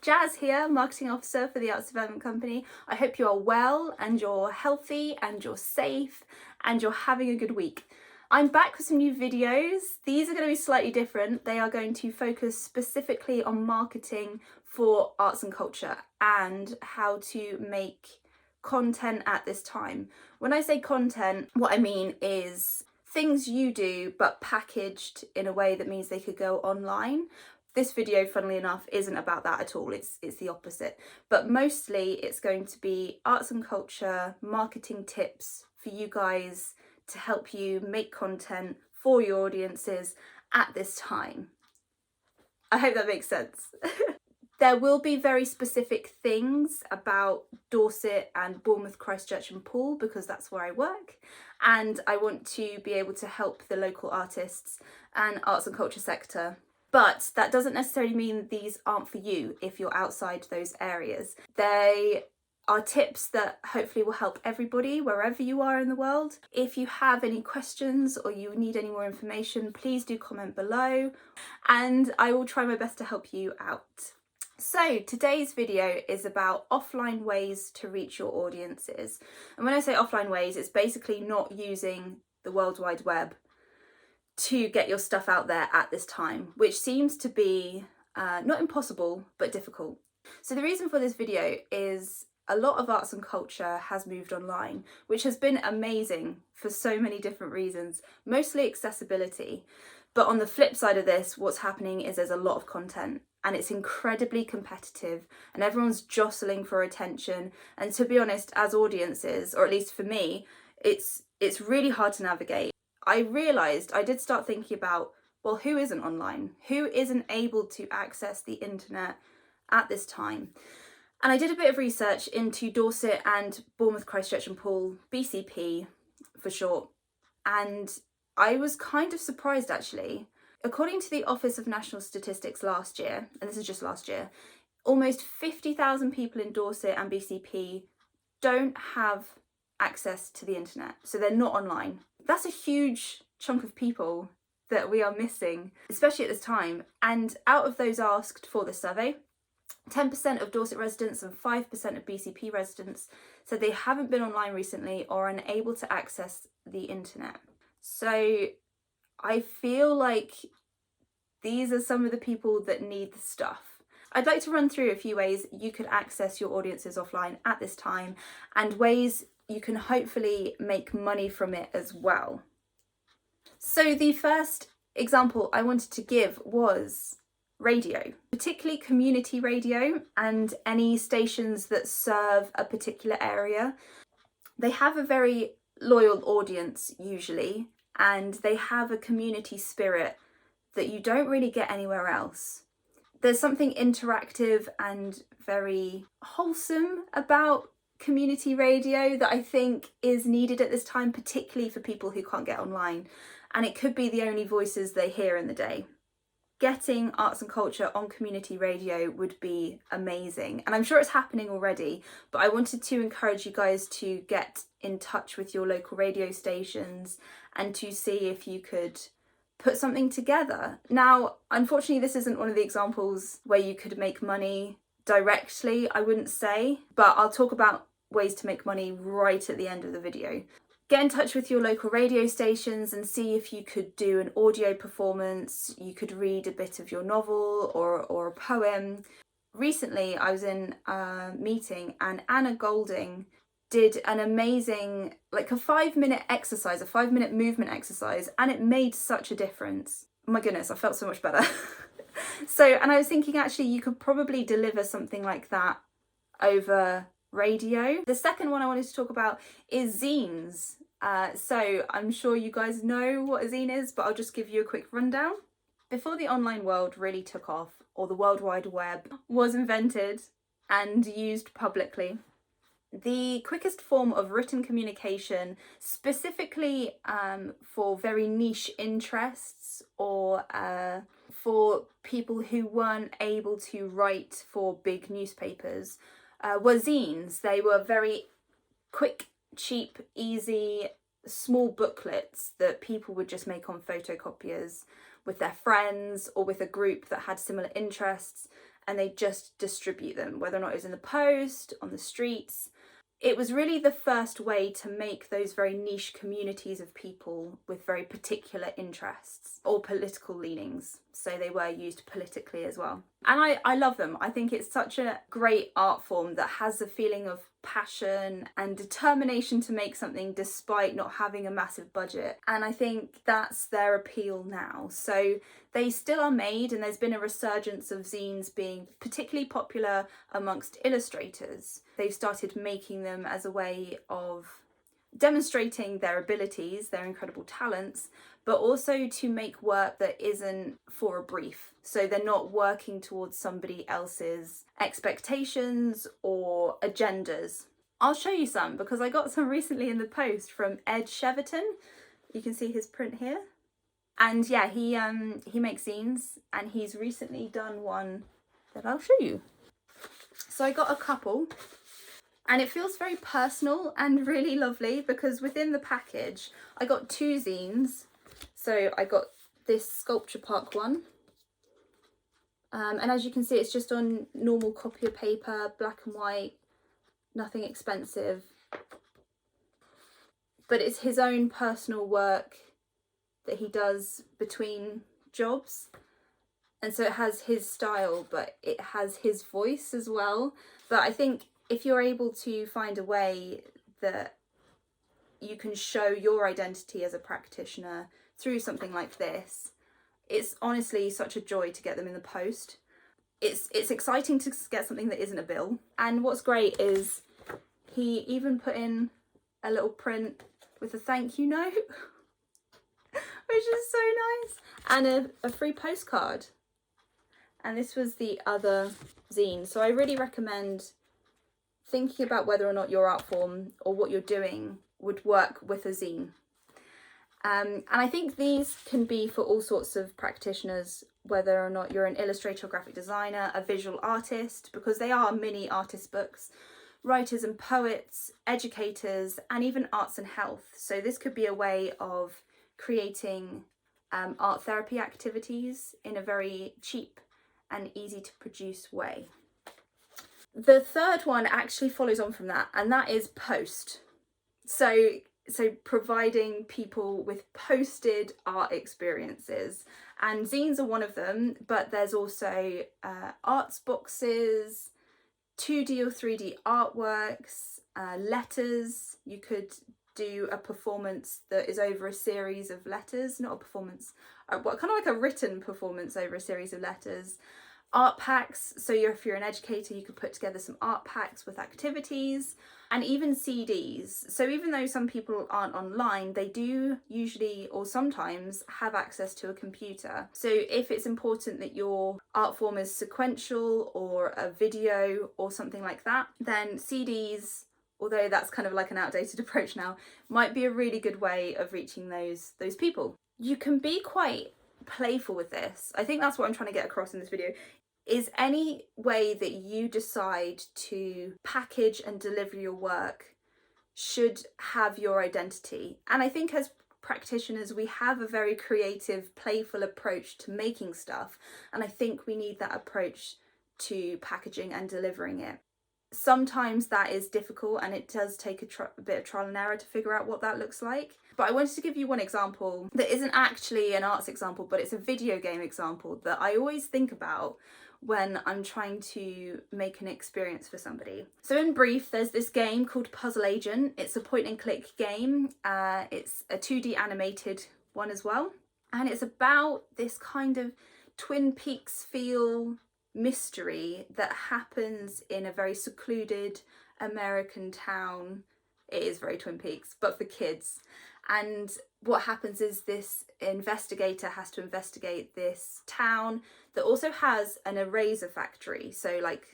Jaz here, Marketing Officer for the Arts Development Company. I hope you are well and you're healthy and you're safe and you're having a good week. I'm back with some new videos. These are going to be slightly different. They are going to focus specifically on marketing for arts and culture and how to make content at this time. When I say content, what I mean is things you do but packaged in a way that means they could go online. This video, funnily enough, isn't about that at all. It's the opposite. But mostly it's going to be arts and culture, marketing tips for you guys to help you make content for your audiences at this time. I hope that makes sense. There will be very specific things about Dorset and Bournemouth, Christchurch and Poole because that's where I work, and I want to be able to help the local artists and arts and culture sector. But that doesn't necessarily mean these aren't for you if you're outside those areas. They are tips that hopefully will help everybody wherever you are in the world. If you have any questions or you need any more information, please do comment below and I will try my best to help you out. So today's video is about offline ways to reach your audiences. And when I say offline ways, it's basically not using the World Wide Web to get your stuff out there at this time, which seems to be not impossible, but difficult. So the reason for this video is a lot of arts and culture has moved online, which has been amazing for so many different reasons, mostly accessibility. But on the flip side of this, what's happening is there's a lot of content and it's incredibly competitive and everyone's jostling for attention. And to be honest, as audiences, or at least for me, it's really hard to navigate. I realised I did start thinking about, well, who isn't online? Who isn't able to access the internet at this time? And I did a bit of research into Dorset and Bournemouth, Christchurch and Poole, BCP for short, and I was kind of surprised actually. According to the Office of National Statistics last year, and this is just last year, almost 50,000 people in Dorset and BCP don't have access to the internet, so they're not online. That's a huge chunk of people that we are missing, especially at this time. And out of those asked for the survey, 10% of Dorset residents and 5% of BCP residents said they haven't been online recently or are unable to access the internet. So I feel like these are some of the people that need the stuff. I'd like to run through a few ways you could access your audiences offline at this time and ways you can hopefully make money from it as well. So the first example I wanted to give was radio, particularly community radio and any stations that serve a particular area. They have a very loyal audience usually, and they have a community spirit that you don't really get anywhere else. There's something interactive and very wholesome about community radio that I think is needed at this time, particularly for people who can't get online, and it could be the only voices they hear in the day. Getting arts and culture on community radio would be amazing, and I'm sure it's happening already, but I wanted to encourage you guys to get in touch with your local radio stations and to see if you could put something together. Now, unfortunately, this isn't one of the examples where you could make money directly, I wouldn't say, but I'll talk about ways to make money right at the end of the video. Get in touch with your local radio stations and see if you could do an audio performance. You could read a bit of your novel or a poem. Recently, I was in a meeting and Anna Golding did an amazing, like a 5-minute exercise, a 5-minute movement exercise, and it made such a difference. Oh my goodness, I felt so much better. And I was thinking actually you could probably deliver something like that over radio. The second one I wanted to talk about is zines. So I'm sure you guys know what a zine is, but I'll just give you a quick rundown. Before the online world really took off, or the World Wide Web was invented and used publicly, the quickest form of written communication, specifically for very niche interests or for people who weren't able to write for big newspapers, were zines. They were very quick, cheap, easy, small booklets that people would just make on photocopiers with their friends or with a group that had similar interests, and they just distribute them, whether or not it was in the post, on the streets. It was really the first way to make those very niche communities of people with very particular interests or political leanings. So they were used politically as well. And I love them. I think it's such a great art form that has a feeling of passion and determination to make something despite not having a massive budget. And I think that's their appeal now. So they still are made, and there's been a resurgence of zines being particularly popular amongst illustrators. They've started making them as a way of demonstrating their abilities, their incredible talents, but also to make work that isn't for a brief. So they're not working towards somebody else's expectations or agendas. I'll show you some because I got some recently in the post from Ed Cheverton. You can see his print here. And yeah, he makes zines, and he's recently done one that I'll show you. So I got a couple, and it feels very personal and really lovely because within the package I got 2 zines. So I got this Sculpture Park one, and as you can see, it's just on normal copier paper, black and white, nothing expensive, but it's his own personal work that he does between jobs, and so it has his style but it has his voice as well. But I think if you're able to find a way that you can show your identity as a practitioner through something like this, it's honestly such a joy to get them in the post. It's exciting to get something that isn't a bill. And what's great is he even put in a little print with a thank you note, which is so nice, and a free postcard. And this was the other zine. So I really recommend thinking about whether or not your art form or what you're doing would work with a zine. And I think these can be for all sorts of practitioners, whether or not you're an illustrator or graphic designer, a visual artist, because they are mini artist books, writers and poets, educators, and even arts and health. So this could be a way of creating art therapy activities in a very cheap and easy to produce way. The third one actually follows on from that, and that is post. So providing people with posted art experiences, and zines are one of them, but there's also arts boxes, 2D or 3D artworks, letters. You could do a performance that is over a series of letters, not a performance, kind of like a written performance over a series of letters. Art packs, so if you're an educator, you could put together some art packs with activities, and even CDs. So even though some people aren't online, they do usually or sometimes have access to a computer. So if it's important that your art form is sequential or a video or something like that, then CDs, although that's kind of like an outdated approach now, might be a really good way of reaching those people. You can be quite playful with this. I think that's what I'm trying to get across in this video, is any way that you decide to package and deliver your work should have your identity. And I think as practitioners, we have a very creative, playful approach to making stuff, and I think we need that approach to packaging and delivering it. Sometimes that is difficult, and it does take a bit of trial and error to figure out what that looks like. But I wanted to give you one example that isn't actually an arts example, but it's a video game example that I always think about when I'm trying to make an experience for somebody. So in brief, there's this game called Puzzle Agent. It's a point and click game. It's a 2D animated one as well. And it's about this kind of Twin Peaks feel mystery that happens in a very secluded American town. It is very Twin Peaks, but for kids. And what happens is this investigator has to investigate this town that also has an eraser factory, so like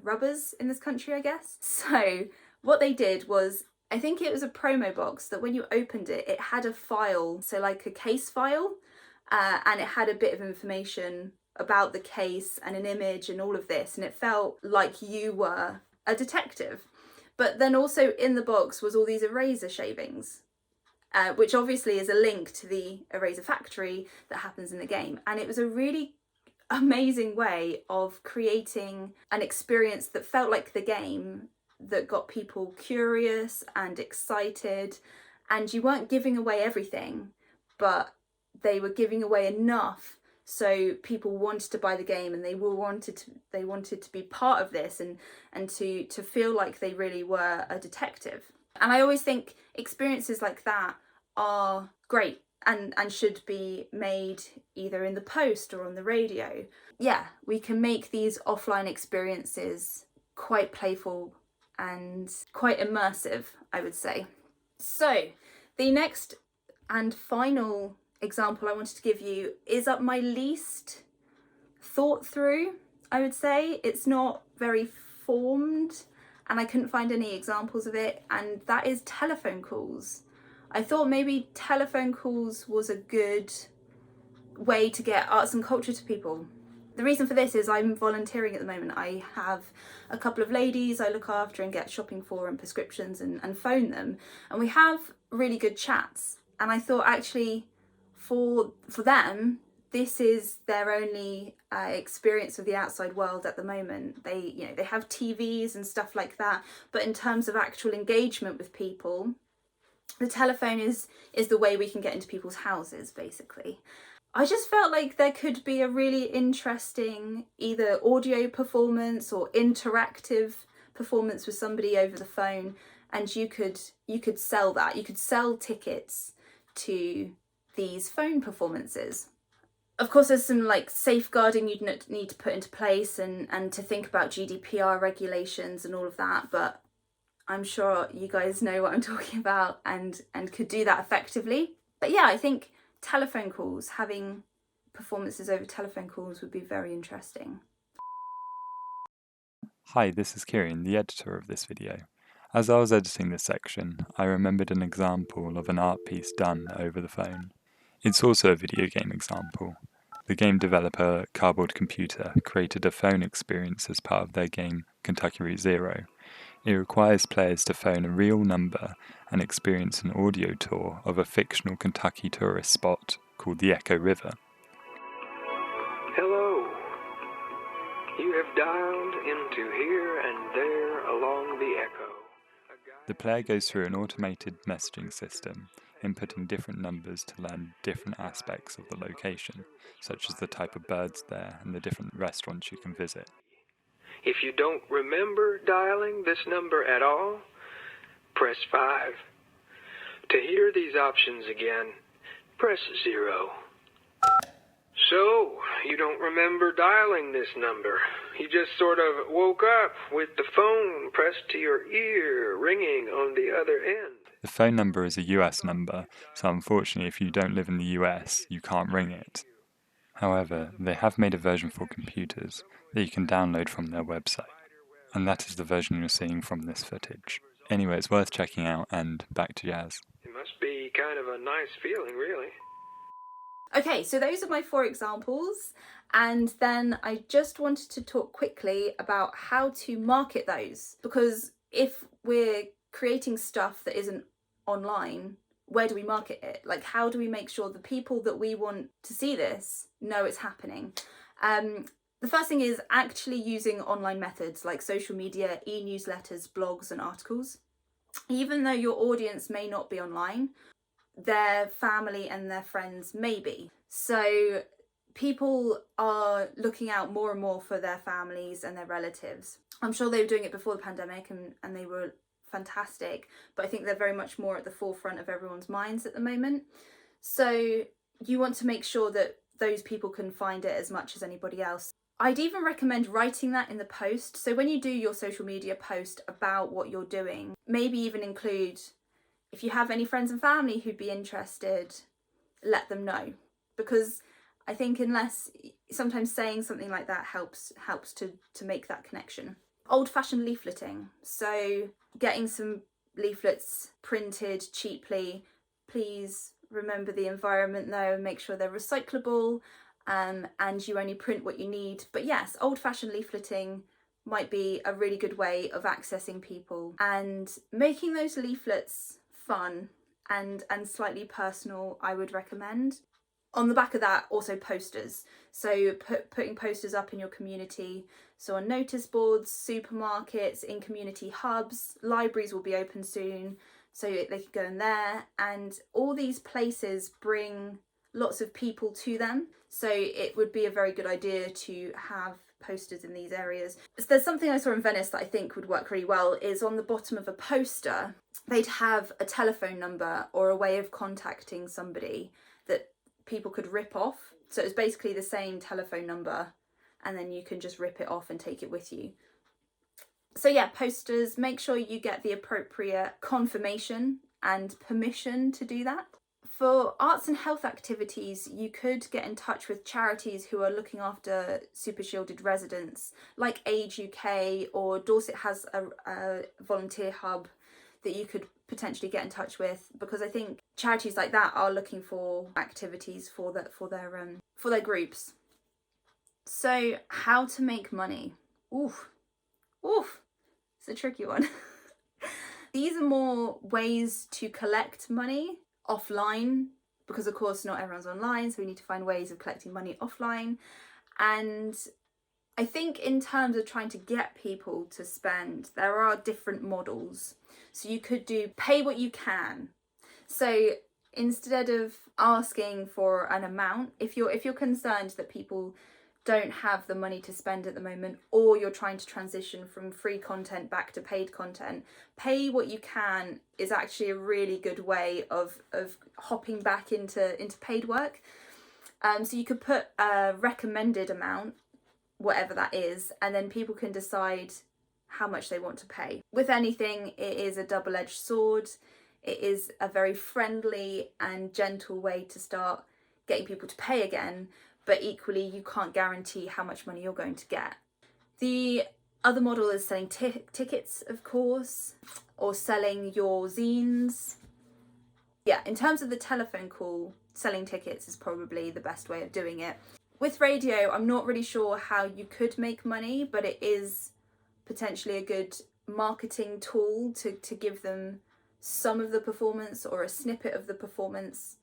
rubbers in this country, I guess. So what they did was, I think it was a promo box that when you opened it, it had a file, so like a case file, and it had a bit of information about the case and an image and all of this, and it felt like you were a detective. But then also in the box was all these eraser shavings, which obviously is a link to the eraser factory that happens in the game. And it was a really amazing way of creating an experience that felt like the game, that got people curious and excited, and you weren't giving away everything, but they were giving away enough so people wanted to buy the game, and they wanted to be part of this, and to feel like they really were a detective. And I always think experiences like that are great and should be made either in the post or on the radio. Yeah, we can make these offline experiences quite playful and quite immersive, I would say. So the next and final example I wanted to give you is up my least thought through, I would say. It's not very formed, and I couldn't find any examples of it, and that is telephone calls. I thought maybe telephone calls was a good way to get arts and culture to people. The reason for this is I'm volunteering at the moment. I have a couple of ladies I look after and get shopping for and prescriptions and phone them, and we have really good chats. And I thought actually for them, this is their only experience of the outside world at the moment. They have TVs and stuff like that, but in terms of actual engagement with people, the telephone is the way we can get into people's houses, basically. I just felt like there could be a really interesting either audio performance or interactive performance with somebody over the phone, and you could sell that. You could sell tickets to these phone performances. Of course, there's some like safeguarding you'd need to put into place and to think about GDPR regulations and all of that, but I'm sure you guys know what I'm talking about and could do that effectively. But yeah, I think telephone calls, having performances over telephone calls would be very interesting. Hi, this is Kieran, the editor of this video. As I was editing this section, I remembered an example of an art piece done over the phone. It's also a video game example. The game developer Cardboard Computer created a phone experience as part of their game Kentucky Route Zero. It requires players to phone a real number and experience an audio tour of a fictional Kentucky tourist spot called the Echo River. Hello. You have dialed into here and there along the Echo. The player goes through an automated messaging system, inputting different numbers to learn different aspects of the location, such as the type of birds there and the different restaurants you can visit. If you don't remember dialing this number at all, press 5. To hear these options again, press 0. So, you don't remember dialing this number. You just sort of woke up with the phone pressed to your ear, ringing on the other end. The phone number is a US number, so unfortunately if you don't live in the US, you can't ring it. However, they have made a version for computers that you can download from their website, and that is the version you're seeing from this footage. Anyway, it's worth checking out, and back to Jazz. It must be kind of a nice feeling, really. Okay, so those are my 4 examples, and then I just wanted to talk quickly about how to market those, because if we're creating stuff that isn't online, where do we market it? Like, how do we make sure the people that we want to see this know it's happening? The first thing is actually using online methods like social media, e-newsletters, blogs and articles. Even though your audience may not be online, their family and their friends may be. So people are looking out more and more for their families and their relatives. I'm sure they were doing it before the pandemic and they were fantastic, but I think they're very much more at the forefront of everyone's minds at the moment. So you want to make sure that those people can find it as much as anybody else. I'd even recommend writing that in the post. So when you do your social media post about what you're doing, maybe even include, if you have any friends and family who'd be interested, let them know. Because I think unless, sometimes saying something like that helps to make that connection. Old-fashioned leafleting. So getting some leaflets printed cheaply. Please remember the environment though, and make sure they're recyclable, and you only print what you need. But yes, old-fashioned leafleting might be a really good way of accessing people, and making those leaflets fun and slightly personal, I would recommend. On the back of that, also posters. So putting posters up in your community. So on notice boards, supermarkets, in community hubs, libraries will be open soon, so they can go in there. And all these places bring lots of people to them. So it would be a very good idea to have posters in these areas. So there's something I saw in Venice that I think would work really well, is on the bottom of a poster, they'd have a telephone number or a way of contacting somebody that people could rip off. So it's basically the same telephone number, and then you can just rip it off and take it with you. So yeah, posters, make sure you get the appropriate confirmation and permission to do that. For arts and health activities, you could get in touch with charities who are looking after super shielded residents, like Age UK, or Dorset has a volunteer hub that you could potentially get in touch with, because I think charities like that are looking for activities for their groups. So how to make money? Oof, it's a tricky one. These are more ways to collect money offline, because of course not everyone's online, so we need to find ways of collecting money offline. And I think in terms of trying to get people to spend, there are different models. So you could do pay what you can. So instead of asking for an amount, if you're concerned that people don't have the money to spend at the moment, or you're trying to transition from free content back to paid content, pay what you can is actually a really good way of hopping back into paid work. So you could put a recommended amount, whatever that is, and then people can decide how much they want to pay. With anything, it is a double-edged sword. It is a very friendly and gentle way to start getting people to pay again, but equally you can't guarantee how much money you're going to get. The other model is selling tickets, of course, or selling your zines. Yeah, in terms of the telephone call, selling tickets is probably the best way of doing it. With radio, I'm not really sure how you could make money, but it is potentially a good marketing tool to give them some of the performance or a snippet of the performance,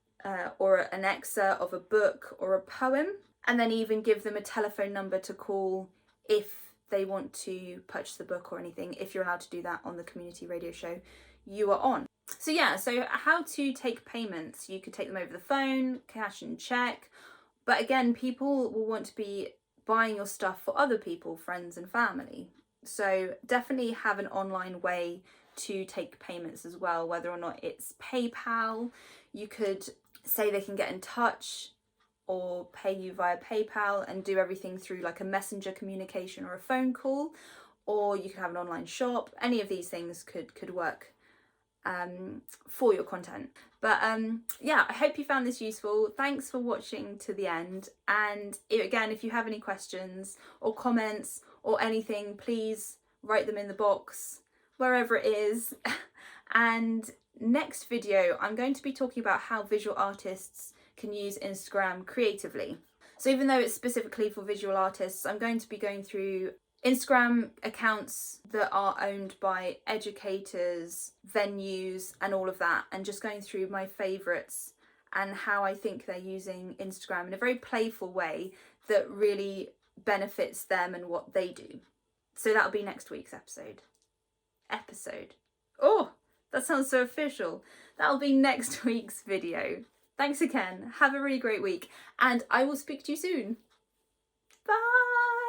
or an excerpt of a book or a poem, and then even give them a telephone number to call if they want to purchase the book or anything, if you're allowed to do that on the community radio show you are on. So yeah, so how to take payments. You could take them over the phone, cash and check, but again, people will want to be buying your stuff for other people, friends and family. So definitely have an online way to take payments as well, whether or not it's PayPal. You could say they can get in touch or pay you via PayPal and do everything through like a messenger communication or a phone call, or you could have an online shop. Any of these things could work for your content. But yeah, I hope you found this useful. Thanks for watching to the end, and again, if you have any questions or comments or anything, please write them in the box wherever it is. And next video I'm going to be talking about how visual artists can use Instagram creatively. So even though it's specifically for visual artists, I'm going to be going through Instagram accounts that are owned by educators, venues and all of that, and just going through my favourites and how I think they're using Instagram in a very playful way that really benefits them and what they do. So that'll be next week's episode. Oh, that sounds so official. That'll be next week's video. Thanks again. Have a really great week, and I will speak to you soon. Bye.